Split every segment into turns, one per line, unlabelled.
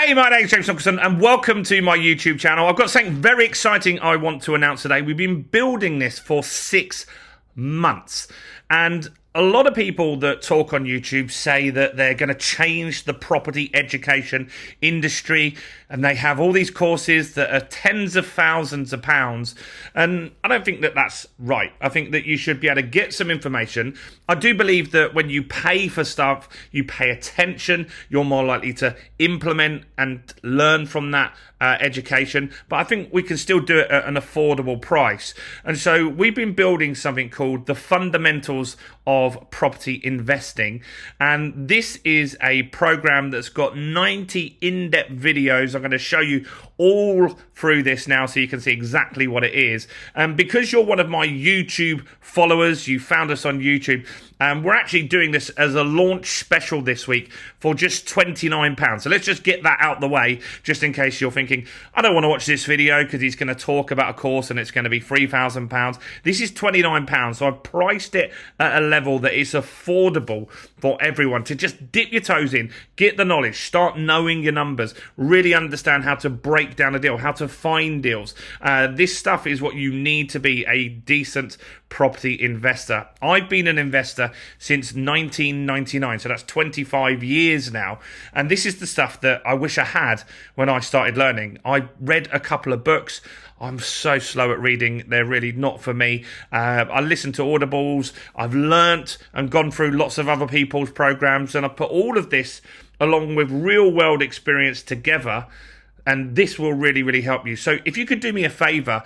Hey, my name's James Nicholson and welcome to my YouTube channel. I've got something very exciting I want to announce today. We've been building this for 6 months and a lot of people that talk on YouTube say that they're going to change the property education industry and they have all these courses that are tens of thousands of pounds, and I don't think that that's right. I think that you should be able to get some information. I do believe that when you pay for stuff, you pay attention, you're more likely to implement and learn from that education, but I think we can still do it at an affordable price. And so we've been building something called the fundamentals of property investing, and this is a program that's got 90 in-depth videos. I'm going to show you all through this now so you can see exactly what it is. And because you're one of my YouTube followers, you found us on YouTube, we're actually doing this as a launch special this week for just £29. So let's just get that out the way, just in case you're thinking, I don't want to watch this video because he's going to talk about a course and it's going to be £3,000. This is £29, so I've priced it at a level that is affordable for everyone to just dip your toes in, get the knowledge, start knowing your numbers, really understand how to break down a deal, how to find deals. This stuff is what you need to be a decent property investor. I've been an investor since 1999, so that's 25 years now, and this is the stuff that I wish I had when I started learning. I read a couple of books. I'm so slow at reading, they're really not for me. I listen to audibles, I've learnt and gone through lots of other people's programs, and I put all of this along with real world experience together, and this will really help you. So if you could do me a favour,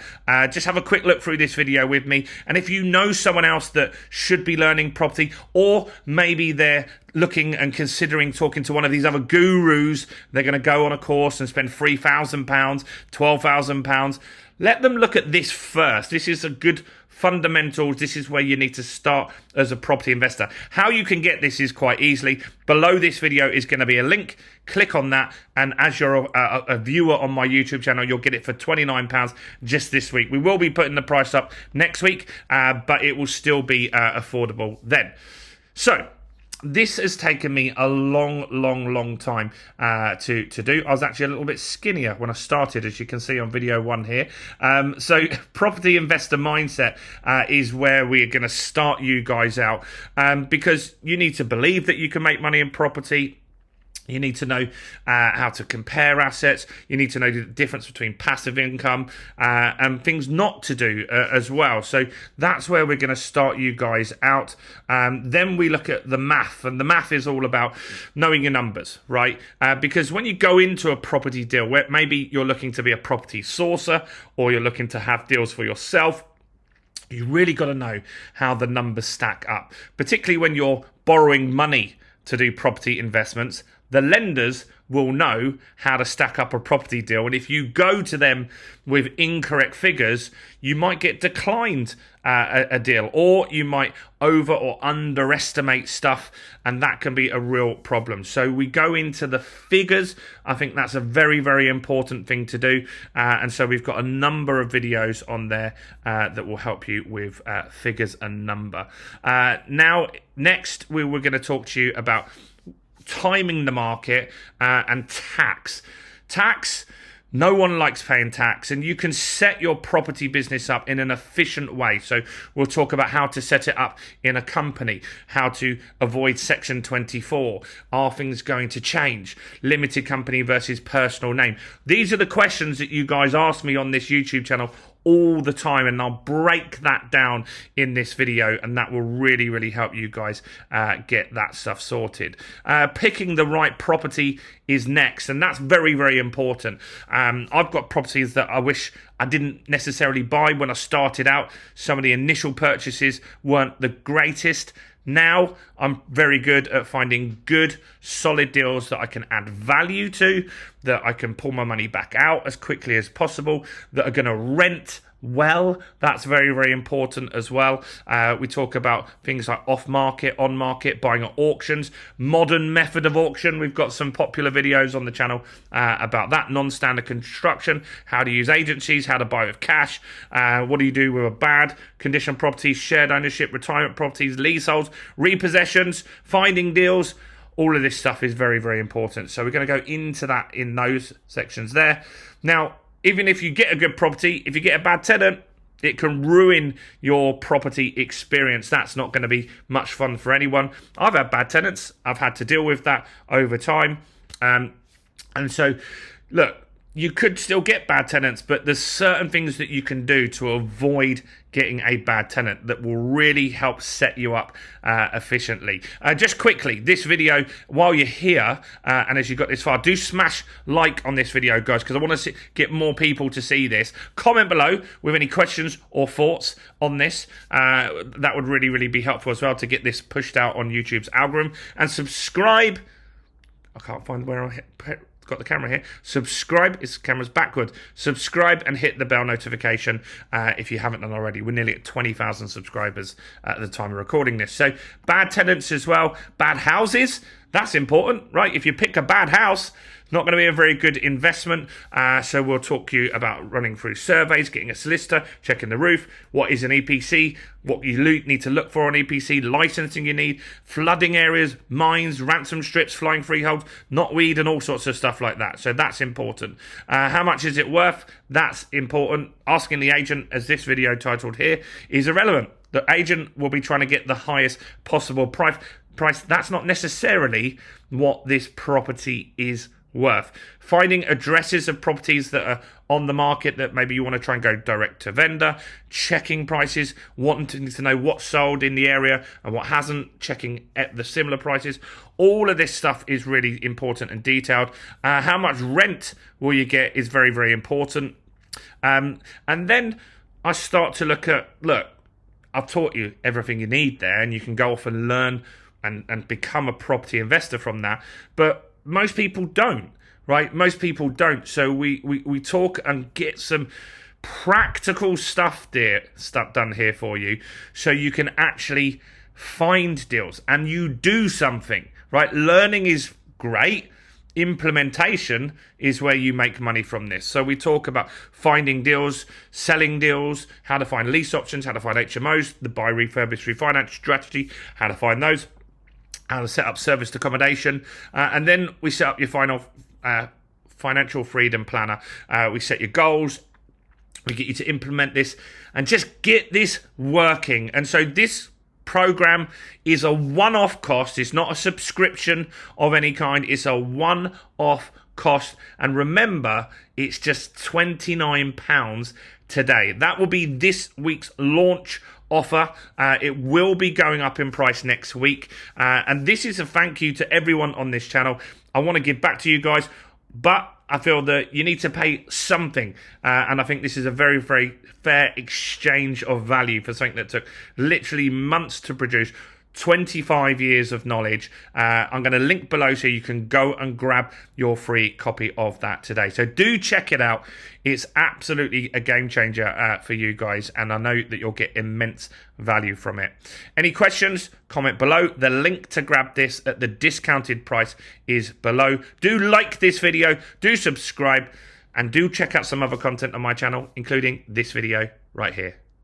just have a quick look through this video with me, and if you know someone else that should be learning property, or maybe they're looking and considering talking to one of these other gurus, they're going to go on a course and spend £3,000, £12,000, let them look at this first. This is a good fundamentals. This is where you need to start as a property investor. How you can get this is quite easily. Below this video is going to be a link. Click on that, and as you're a viewer on my YouTube channel, you'll get it for £29 just this week. We will be putting the price up next week, but it will still be affordable then. So this has taken me a long time to do. I was actually a little bit skinnier when I started, as you can see on video 1 here. So property investor mindset is where we're going to start you guys out, because you need to believe that you can make money in property. You need to know how to compare assets. You need to know the difference between passive income and things not to do as well. So that's where we're going to start you guys out. Then we look at the math, and the math is all about knowing your numbers, right? Because when you go into a property deal, where maybe you're looking to be a property sourcer or you're looking to have deals for yourself, you really got to know how the numbers stack up, particularly when you're borrowing money to do property investments. The lenders will know how to stack up a property deal, and if you go to them with incorrect figures, you might get declined a deal, or you might over or underestimate stuff, and that can be a real problem. So we go into the figures. I think that's a very important thing to do, and so we've got a number of videos on there that will help you with figures and number. Now, next we were going to talk to you about timing the market and tax. No one likes paying tax, and you can set your property business up in an efficient way. So we'll talk about how to set it up in a company, how to avoid Section 24. Are things going to change? Limited company versus personal name. These are the questions that you guys ask me on this YouTube channel all the time, and I'll break that down in this video, and that will really help you guys get that stuff sorted. Picking the right property is next, and that's very important. I've got properties that I wish I didn't necessarily buy when I started out. Some of the initial purchases weren't the greatest. Now I'm very good at finding good, solid deals that I can add value to, that I can pull my money back out as quickly as possible, that are going to rent well. That's very important as well. We talk about things like off-market, on-market, buying at auctions, modern method of auction. We've got some popular videos on the channel about that. Non-standard construction, how to use agencies, how to buy with cash, what do you do with a bad condition property, shared ownership, retirement properties, leaseholds, repossessions, finding deals. All of this stuff is very, very important. So we're going to go into that in those sections there. Now, even if you get a good property, if you get a bad tenant, it can ruin your property experience. That's not going to be much fun for anyone. I've had bad tenants. I've had to deal with that over time. And so, look, you could still get bad tenants, but there's certain things that you can do to avoid getting a bad tenant that will really help set you up efficiently. Just quickly, this video, while you're here, and as you got this far, do smash like on this video, guys, because I want to get more people to see this. Comment below with any questions or thoughts on this. That would really, really be helpful as well to get this pushed out on YouTube's algorithm. And subscribe. I can't find where I got the camera here. Subscribe. Its camera's backward. Subscribe and hit the bell notification if you haven't done already. We're nearly at 20,000 subscribers at the time of recording this. So bad tenants as well. Bad houses. That's important, right? If you pick a bad house, it's not going to be a very good investment. So we'll talk to you about running through surveys, getting a solicitor, checking the roof, what is an EPC, what you need to look for on EPC, licensing you need, flooding areas, mines, ransom strips, flying freeholds, knotweed, and all sorts of stuff like that. So that's important. How much is it worth? That's important. Asking the agent, as this video titled here, is irrelevant. The agent will be trying to get the highest possible price. That's not necessarily what this property is worth. Finding addresses of properties that are on the market that maybe you want to try and go direct to vendor, checking prices, wanting to know what's sold in the area and what hasn't, checking at the similar prices. All of this stuff is really important and detailed. How much rent will you get is very, very important. And then I start to look, I've taught you everything you need there, and you can go off and learn and become a property investor from that. But most people don't, right? Most people don't. So we talk and get some practical stuff done here for you, so you can actually find deals and you do something, right? Learning is great. Implementation is where you make money from this. So we talk about finding deals, selling deals, how to find lease options, how to find HMOs, the buy, refurbish, refinance strategy, how to find those, how to set up serviced accommodation, and then we set up your financial freedom planner. We set your goals, we get you to implement this and just get this working. And so this program is a one-off cost. It's not a subscription of any kind. It's a one-off cost. And remember, it's just £29 today. That will be this week's launch offer. It will be going up in price next week. And this is a thank you to everyone on this channel. I want to give back to you guys, but I feel that you need to pay something. And I think this is a very, very fair exchange of value for something that took literally months to produce. 25 years of knowledge. I'm going to link below so you can go and grab your free copy of that today. So do check it out. It's absolutely a game changer for you guys, and I know that you'll get immense value from it. Any questions? Comment below. The link to grab this at the discounted price is below. Do like this video, do subscribe, and do check out some other content on my channel, including this video right here.